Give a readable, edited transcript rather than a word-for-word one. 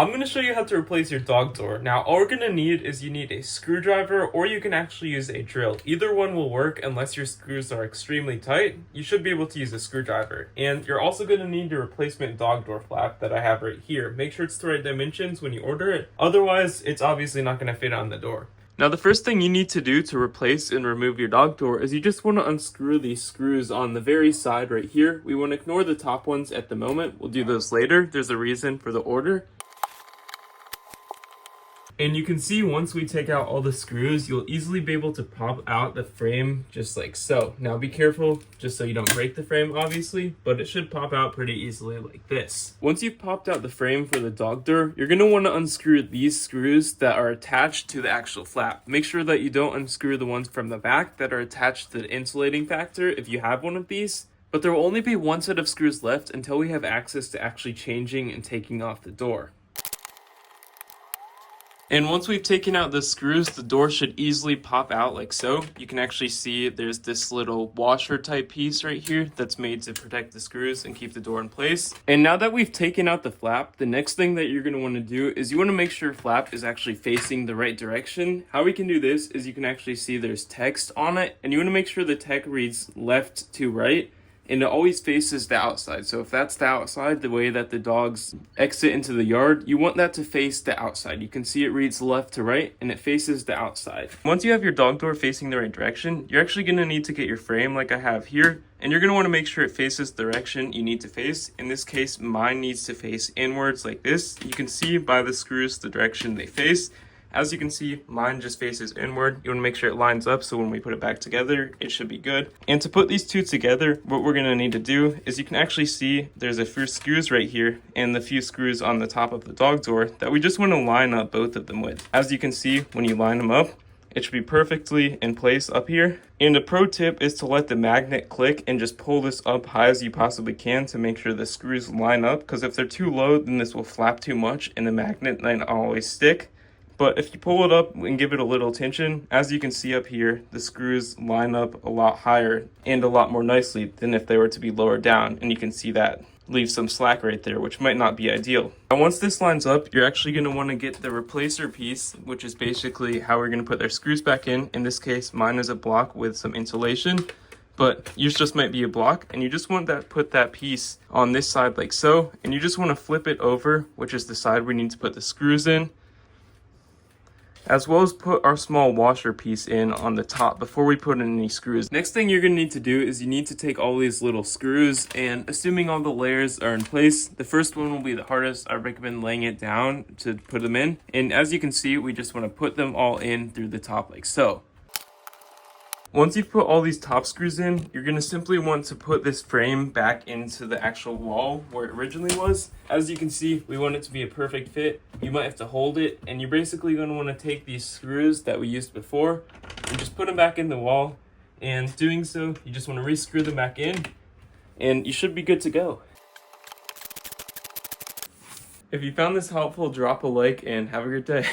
I'm going to show you how to replace your dog door. Now, all we're going to need is you need a screwdriver, or you can actually use a drill. Either one will work unless your screws are extremely tight. You should be able to use a screwdriver. And you're also going to need your replacement dog door flap that I have right here. Make sure it's the right dimensions when you order it. Otherwise, it's obviously not going to fit on the door. Now, the first thing you need to do to replace and remove your dog door is you just want to unscrew these screws on the very side right here. We want to ignore the top ones at the moment. We'll do those later. There's a reason for the order. And you can see once we take out all the screws, you'll easily be able to pop out the frame just like so. Now be careful just so you don't break the frame, obviously, but it should pop out pretty easily like this. Once you've popped out the frame for the dog door, you're going to want to unscrew these screws that are attached to the actual flap. Make sure that you don't unscrew the ones from the back that are attached to the insulating factor if you have one of these. But there will only be one set of screws left until we have access to actually changing and taking off the door. And once we've taken out the screws, the door should easily pop out like so. You can actually see there's this little washer type piece right here that's made to protect the screws and keep the door in place. And now that we've taken out the flap, the next thing that you're going to want to do is you want to make sure flap is actually facing the right direction. How we can do this is you can actually see there's text on it, and you want to make sure the text reads left to right. And it always faces the outside. So if that's the outside, the way that the dogs exit into the yard, you want that to face the outside. You can see it reads left to right and it faces the outside. Once you have your dog door facing the right direction, you're actually going to need to get your frame like I have here. And you're going to want to make sure it faces the direction you need to face. In this case, mine needs to face inwards like this. You can see by the screws the direction they face. As you can see, mine just faces inward. You want to make sure it lines up so when we put it back together, it should be good. And to put these two together, what we're going to need to do is you can actually see there's a few screws right here and the few screws on the top of the dog door that we just want to line up both of them with. As you can see, when you line them up, it should be perfectly in place up here. And a pro tip is to let the magnet click and just pull this up high as you possibly can to make sure the screws line up. Because if they're too low, then this will flap too much and the magnet might not always stick. But if you pull it up and give it a little tension, as you can see up here, the screws line up a lot higher and a lot more nicely than if they were to be lower down. And you can see that leaves some slack right there, which might not be ideal. Now, once this lines up, you're actually going to want to get the replacer piece, which is basically how we're going to put their screws back in. In this case, mine is a block with some insulation, but yours just might be a block. And you just want to put that piece on this side like so. And you just want to flip it over, which is the side we need to put the screws in, as well as put our small washer piece in on the top before we put in any screws. Next thing you're going to need to do is you need to take all these little screws, and assuming all the layers are in place, the first one will be the hardest. I recommend laying it down to put them in. And as you can see, we just want to put them all in through the top like so. Once you've put all these top screws in, you're going to simply want to put this frame back into the actual wall where it originally was. As you can see, we want it to be a perfect fit. You might have to hold it, and you're basically going to want to take these screws that we used before and just put them back in the wall. And doing so, you just want to re-screw them back in, and you should be good to go. If you found this helpful, drop a like and have a great day.